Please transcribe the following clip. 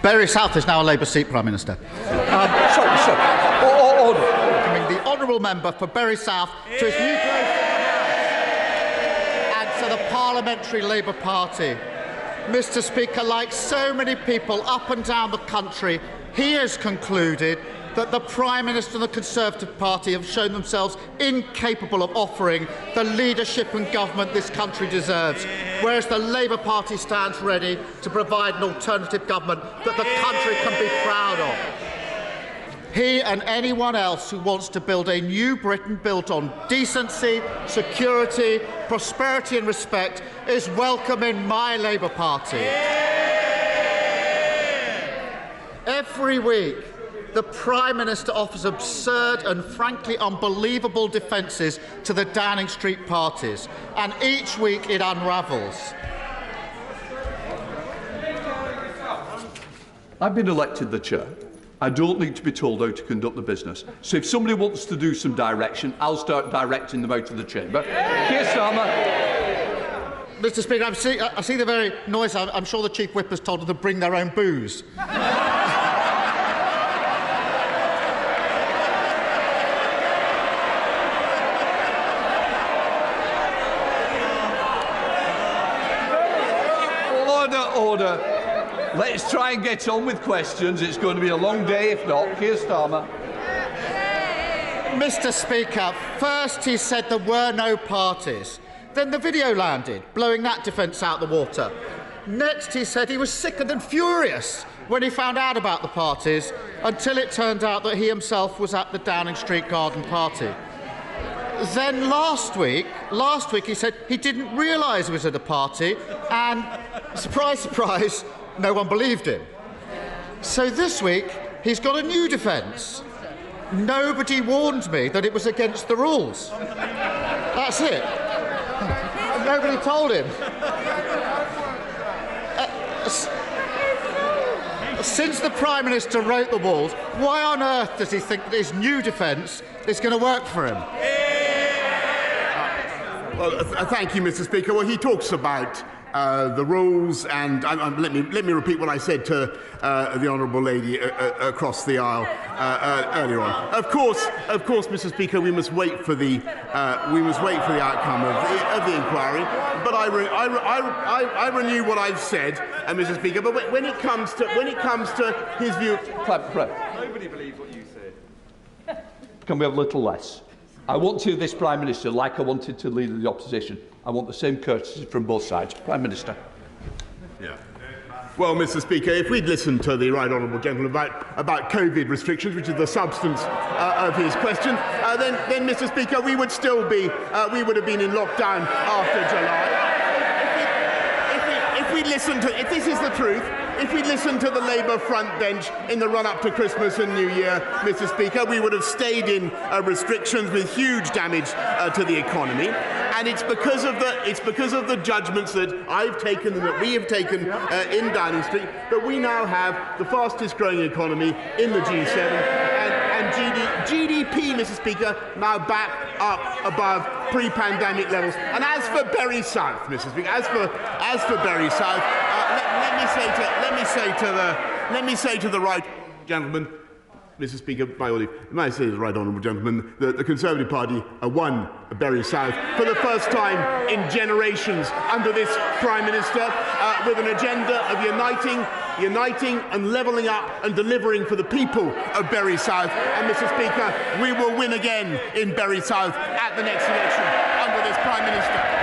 Bury South is now a Labour seat, Prime Minister. Sorry. Order. Welcoming the honourable member for Bury South to his new place and to the Parliamentary Labour Party. Mr. Speaker, like so many people up and down the country, he has concluded that the Prime Minister and the Conservative Party have shown themselves incapable of offering the leadership and government this country deserves, whereas the Labour Party stands ready to provide an alternative government that the country can be proud of. He and anyone else who wants to build a new Britain built on decency, security, prosperity and respect is welcome in my Labour Party. Every week, the Prime Minister offers absurd and frankly unbelievable defences to the Downing Street parties, and each week it unravels. I've been elected the chair. I don't need to be told how to conduct the business. So if somebody wants to do some direction, I'll start directing them out of the chamber. Keir Starmer. Mr. Speaker, I see the very noise. I'm sure the Chief Whip has told them to bring their own booze. Order. Let's try and get on with questions. It's going to be a long day if not. Keir Starmer. Mr. Speaker, first he said there were no parties. Then the video landed, blowing that defence out the water. Next he said he was sickened and furious when he found out about the parties, until it turned out that he himself was at the Downing Street garden party. Then last week he said he didn't realise he was at a party, and surprise, surprise, no one believed him. So this week he's got a new defence. Nobody warned me that it was against the rules. That's it. Nobody told him. Since the Prime Minister wrote the rules, why on earth does he think that his new defence is going to work for him? Well, thank you, Mr. Speaker. Well, he talks about the rules, and let me repeat what I said to the honourable lady across the aisle earlier on. Of course, Mr. Speaker, we must wait for the outcome of the inquiry. But I renew what I've said, Mr. Speaker. But when it comes to his view, nobody believes what you said. Can we have a little less? I want to this Prime Minister like I wanted to leader of the opposition. I want the same courtesy from both sides. Prime Minister. Yeah. Well, Mr. Speaker, if we'd listened to the right honourable gentleman about COVID restrictions, which is the substance of his question, then, Mr. Speaker, we would still be we would have been in lockdown after July. If this is the truth, if we listened to the Labour front bench in the run-up to Christmas and New Year, Mr. Speaker, we would have stayed in restrictions with huge damage to the economy. And it's because of the judgments that I've taken and that we have taken in Downing Street that we now have the fastest growing economy in the G7 and GDP, Mr. Speaker, now back up above pre-pandemic levels. And as for Bury South, Mr. Speaker, as for Bury South, let me say to the right gentleman, Mr. Speaker, by all leave, may I say to the right honourable gentleman that the Conservative Party won Bury South for the first time in generations under this Prime Minister, with an agenda of uniting and levelling up and delivering for the people of Bury South. And, Mr. Speaker, we will win again in Bury South at the next election under this Prime Minister.